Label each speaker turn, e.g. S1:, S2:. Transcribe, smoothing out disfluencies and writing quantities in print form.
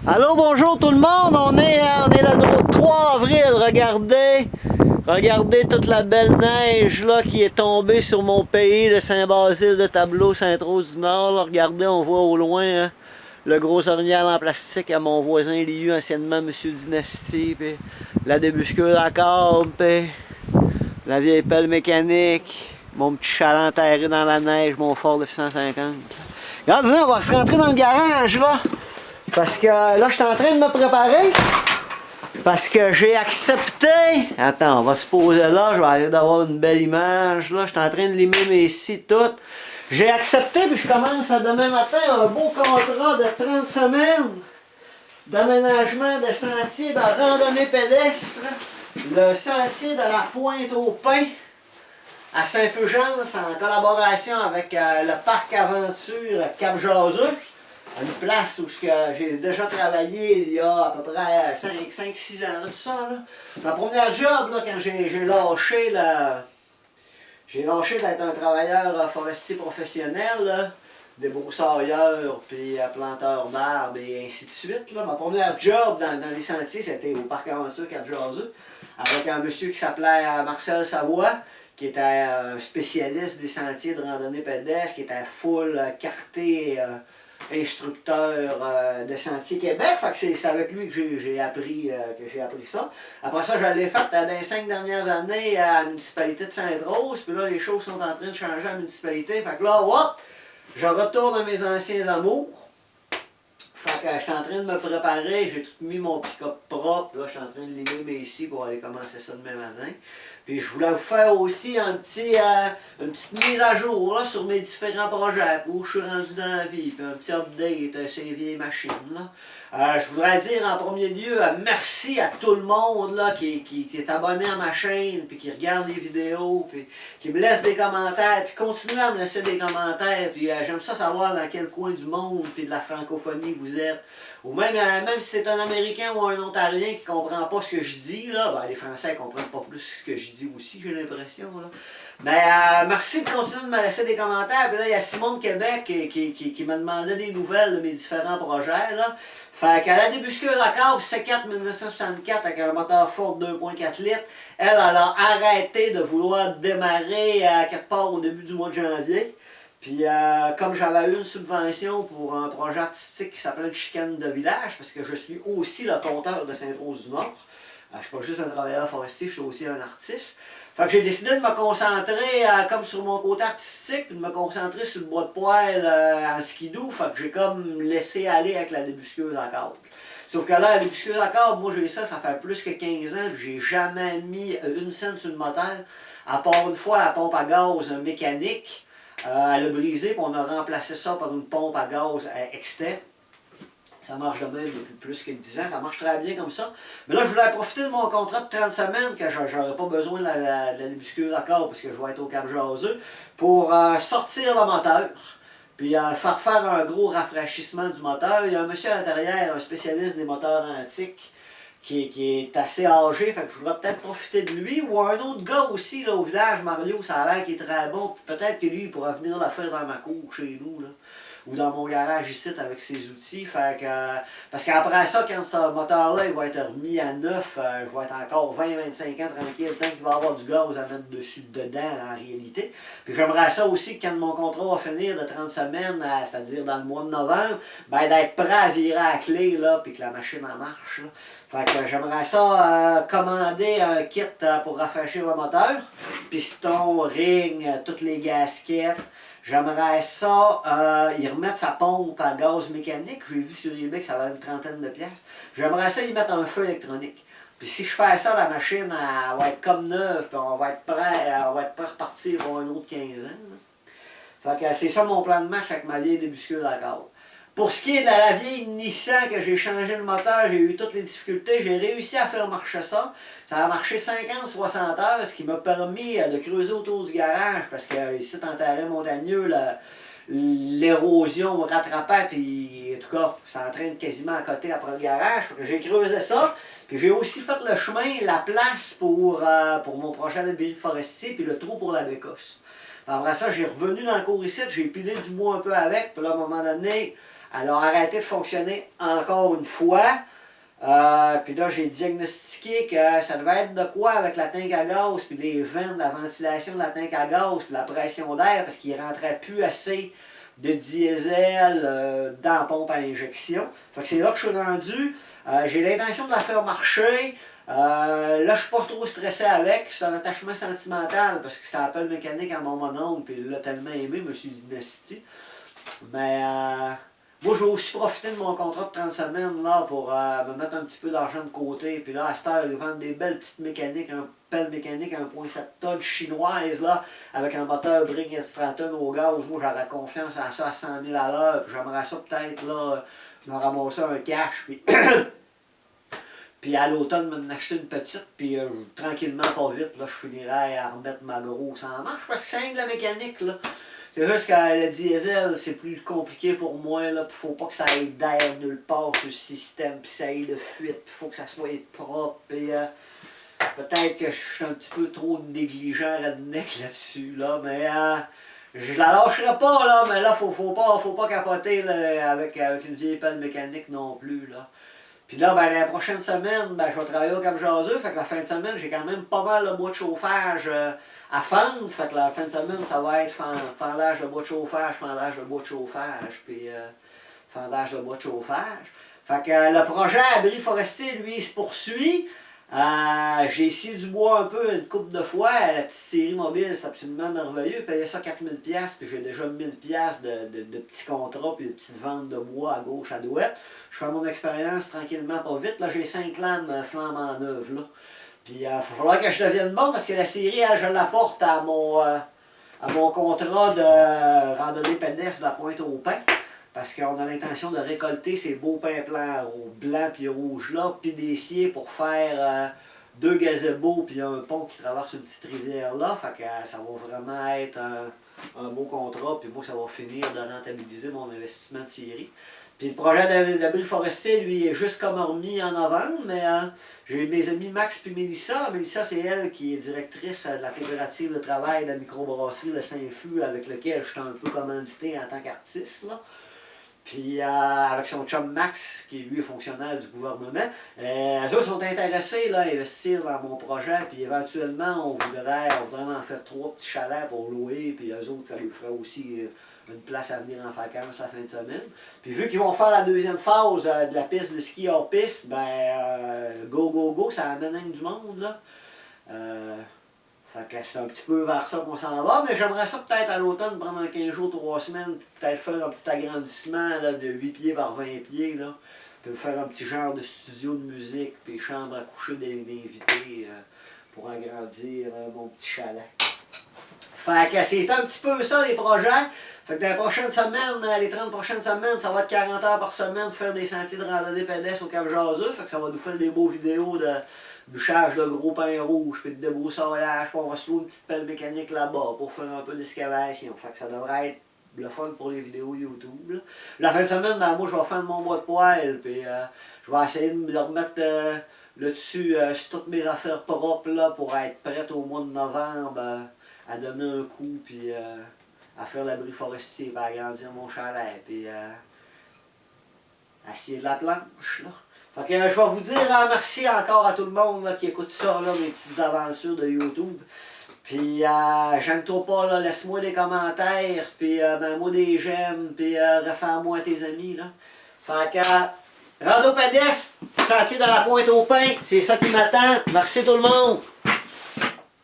S1: Allô, bonjour tout le monde, on est le 3 avril, regardez toute la belle neige là qui est tombée sur mon pays, de Saint-Basile de Tableau, Sainte-Rose-du-Nord, là. Regardez, on voit au loin hein, le gros orignal en plastique à mon voisin Liu, anciennement Monsieur Dynastie, puis la débuscure à câble, puis la vieille pelle mécanique, mon petit chaland enterré dans la neige, mon Ford F-150. Regardez, on va se rentrer dans le garage là. Parce que là, je suis en train de me préparer. Parce que j'ai accepté. Attends, on va se poser là. Je vais essayer d'avoir une belle image. Là, je suis en train de limer mes scies toutes. J'ai accepté, puis je commence à demain matin un beau contrat de 30 semaines d'aménagement de sentiers de randonnée pédestre. Le sentier de la Pointe au Pin à Saint-Fulgence en collaboration avec le Parc Aventure Cap-Jaseux. Une place où j'ai déjà travaillé il y a à peu près 5-6 ans, tout ça. Là. Ma première job, là, quand j'ai lâché d'être un travailleur forestier professionnel, là, débroussailleur, puis planteur d'arbres et ainsi de suite. Là. Ma première job dans les sentiers, c'était au Parc Aventure Cap-Jaseux, avec un monsieur qui s'appelait Marcel Savoie, qui était un spécialiste des sentiers de randonnée pédestre, qui était full carté, instructeur de Sentier Québec. Fait que c'est avec lui que j'ai appris ça. Après ça, je l'ai fait dans les 5 dernières années à la municipalité de Sainte-Rose. Puis là, les choses sont en train de changer à la municipalité. Fait que là, hop, je retourne à mes anciens amours. Fait que je suis en train de me préparer, j'ai tout mis mon pick-up propre, là je suis en train de limer mes scies pour aller commencer ça demain matin. Puis je voulais vous faire aussi une petite mise à jour là, sur mes différents projets, où je suis rendu dans la vie, puis un petit update sur les vieilles machines. Là. Je voudrais dire en premier lieu merci à tout le monde là, qui est abonné à ma chaîne, puis qui regarde les vidéos, puis qui me laisse des commentaires, puis continuez à me laisser des commentaires, puis j'aime ça savoir dans quel coin du monde, puis de la francophonie vous êtes. Ou même si c'est un Américain ou un Ontarien qui ne comprend pas ce que je dis, là, ben, les Français ne comprennent pas plus ce que je dis aussi, j'ai l'impression. Mais merci de continuer de me laisser des commentaires. Puis là, il y a Simon de Québec qui me demandait des nouvelles de mes différents projets. Là. Fait qu'à la débuscure à câble C4 1964 avec un moteur Ford 2.4 litres, elle a arrêté de vouloir démarrer à quelque part au début du mois de janvier. Puis comme j'avais eu une subvention pour un projet artistique qui s'appelle Chicane de village, parce que je suis aussi le conteur de Sainte-Rose-du-Nord, je ne suis pas juste un travailleur forestier, je suis aussi un artiste. Fait que j'ai décidé de me concentrer comme sur mon côté artistique, puis de me concentrer sur le bois de poêle en skidoo. Fait que j'ai comme laissé aller avec la débuscure à câble. Sauf que là, la débuscure à câble, moi j'ai ça fait plus que 15 ans, puis j'ai jamais mis une scène sur le moteur, à part une fois la pompe à gaz mécanique. Elle a brisé, puis on a remplacé ça par une pompe à gaz externe. Ça marche de même depuis plus que 10 ans, ça marche très bien comme ça. Mais là, je voulais profiter de mon contrat de 30 semaines, que j'aurais pas besoin de la débuscure d'accord, parce que je vais être au Cap-Jaseux, pour sortir le moteur. Puis faire un gros rafraîchissement du moteur. Il y a un monsieur à l'intérieur, un spécialiste des moteurs antiques, qui est assez âgé, fait que je voudrais peut-être profiter de lui, ou un autre gars aussi là, au village, Mario, ça a l'air qu'il est très bon, peut-être que lui, il pourra venir le faire dans ma cour chez nous, là, ou dans mon garage ici avec ses outils, fait que, parce qu'après ça, quand ce moteur-là, il va être remis à neuf, je vais être encore 20-25 ans tranquille, tant qu'il va y avoir du gaz à mettre dessus dedans, en réalité. Puis j'aimerais ça aussi, que quand mon contrat va finir de 30 semaines, c'est-à-dire dans le mois de novembre, ben d'être prêt à virer à la clé, là, puis que la machine en marche, là. Fait que j'aimerais ça commander un kit pour rafraîchir le moteur. Piston, ring, toutes les gaskettes. J'aimerais ça y remettre sa pompe à gaz mécanique. J'ai vu sur eBay que ça valait une trentaine de piastres. J'aimerais ça y mettre un feu électronique. Puis si je fais ça, la machine elle va être comme neuve. Puis on va être prêt à repartir pour un autre 15 ans. Fait que c'est ça mon plan de match avec ma vieille débuscure à câble. Pour ce qui est de la vieille Nissan que j'ai changé le moteur, j'ai eu toutes les difficultés, j'ai réussi à faire marcher ça. Ça a marché 50-60 heures, ce qui m'a permis de creuser autour du garage, parce que ici, en terrain montagneux, l'érosion me rattrapait, puis en tout cas, ça entraîne quasiment à côté après le garage. J'ai creusé ça, puis j'ai aussi fait le chemin, la place pour mon projet d'abri forestier, puis le trou pour la bécosse. Après ça, j'ai revenu dans le cours ici, j'ai pilé du bois un peu avec, puis là, à un moment donné, Elle a arrêté de fonctionner encore une fois. Puis là, j'ai diagnostiqué que ça devait être de quoi avec la tank à gaz, puis les vents de la ventilation de la tank à gaz, puis la pression d'air, parce qu'il ne rentrait plus assez de diesel dans la pompe à injection. Fait que c'est là que je suis rendu. J'ai l'intention de la faire marcher. Là, je suis pas trop stressé avec. C'est un attachement sentimental, parce que c'est un appel mécanique à mon mononcle, puis il l'a tellement aimé, M. Dynasty. Mais moi, je vais aussi profiter de mon contrat de 30 semaines là, pour me mettre un petit peu d'argent de côté. Puis là, à cette heure, ils vendent des belles petites mécaniques, un pelle mécanique 1.7 tonnes chinoise, là, avec un moteur Bring Straton au gaz. Moi, j'aurais confiance à ça à 100 000 à l'heure. Puis j'aimerais ça peut-être, là, me ramasser un cash. Puis, puis à l'automne, m'en acheter une petite. Puis tranquillement, pas vite, là, je finirais à remettre ma grosse en marche. Parce que c'est rien de la mécanique, là. C'est juste que le diesel, c'est plus compliqué pour moi, là, puis faut pas que ça ait d'air nulle part sur le système, puis ça ait de fuite, puis faut que ça soit propre, puis peut-être que je suis un petit peu trop négligent redneck là-dessus, là, mais je la lâcherai pas, là, mais là, faut pas capoter là, avec une vieille pelle mécanique non plus, là. Puis là, ben, la prochaine semaine, ben, je vais travailler au Cap Jaseux, fait que la fin de semaine, j'ai quand même pas mal de bois de chauffage à fendre, fait que la fin de semaine, ça va être fendage de bois de chauffage, fendage de bois de chauffage, puis fendage de bois de chauffage. Fait que le projet abri forestier, lui, il se poursuit. J'ai essayé du bois un peu une couple de fois. La petite série mobile, c'est absolument merveilleux. Je payais ça 4000$, puis j'ai déjà 1000$ de petits contrats, puis de petites ventes de bois à gauche, à droite. Je fais mon expérience tranquillement, pas vite. Là, j'ai 5 lames flambant neuves, là. Puis il va falloir que je devienne bon, parce que la série, elle, je l'apporte à mon contrat de randonnée pédestre de la Pointe-aux-Pins. Parce qu'on a l'intention de récolter ces beaux pins blancs puis rouges là, puis des sciés pour faire 2 gazebos puis un pont qui traverse une petite rivière là. Fait que ça va vraiment être un beau contrat, puis moi ça va finir de rentabiliser mon investissement de scierie. Puis le projet d'abri forestier, lui, est juste comme remis en novembre, mais j'ai mes amis Max et Mélissa. Mélissa, c'est elle qui est directrice de la coopérative de travail de la microbrasserie Le Saint-Fus, avec lequel je suis un peu commandité en tant qu'artiste, là. Puis avec son chum Max, qui lui est fonctionnaire du gouvernement, eux autres sont intéressés là, à investir dans mon projet, puis éventuellement on voudrait en faire 3 petits chalets pour louer, puis eux autres, ça lui ferait aussi une place à venir en vacances la fin de semaine. Puis vu qu'ils vont faire la deuxième phase de la piste de ski hors piste, ben go, ça amène du monde là. Fait que c'est un petit peu vers ça qu'on s'en va, mais j'aimerais ça peut-être à l'automne prendre un 15 jours, 3 semaines, peut-être faire un petit agrandissement là, de 8 pieds par 20 pieds, là, puis faire un petit genre de studio de musique, puis chambre à coucher d'invités pour agrandir mon petit chalet. Fait que c'est un petit peu ça les projets. Fait que dans les prochaines semaines, les 30 prochaines semaines, ça va être 40 heures par semaine faire des sentiers de randonnée pédestre au Cap Jaseux. Fait que ça va nous faire des beaux vidéos de bûchage de gros pain rouge, puis de débroussaillage, puis on va se louer une petite pelle mécanique là-bas pour faire un peu d'excavation. Fait que ça devrait être le fun pour les vidéos YouTube. Là. La fin de semaine, ben, moi je vais faire mon bois de poêle, puis je vais essayer de remettre le dessus sur toutes mes affaires propres là, pour être prête au mois de novembre à donner un coup, puis à faire l'abri forestier, puis à agrandir mon chalet, puis à scier de la planche. Là. Fait que je vais vous dire merci encore à tout le monde là, qui écoute ça, là, mes petites aventures de YouTube. Puis gêne-toi pas, là, laisse-moi des commentaires, puis mets-moi des j'aime, puis réfère-moi à tes amis. Là. Fait que rando pédestre, sentier de la Pointe-aux-Pins, c'est ça qui m'attend. Merci tout le monde!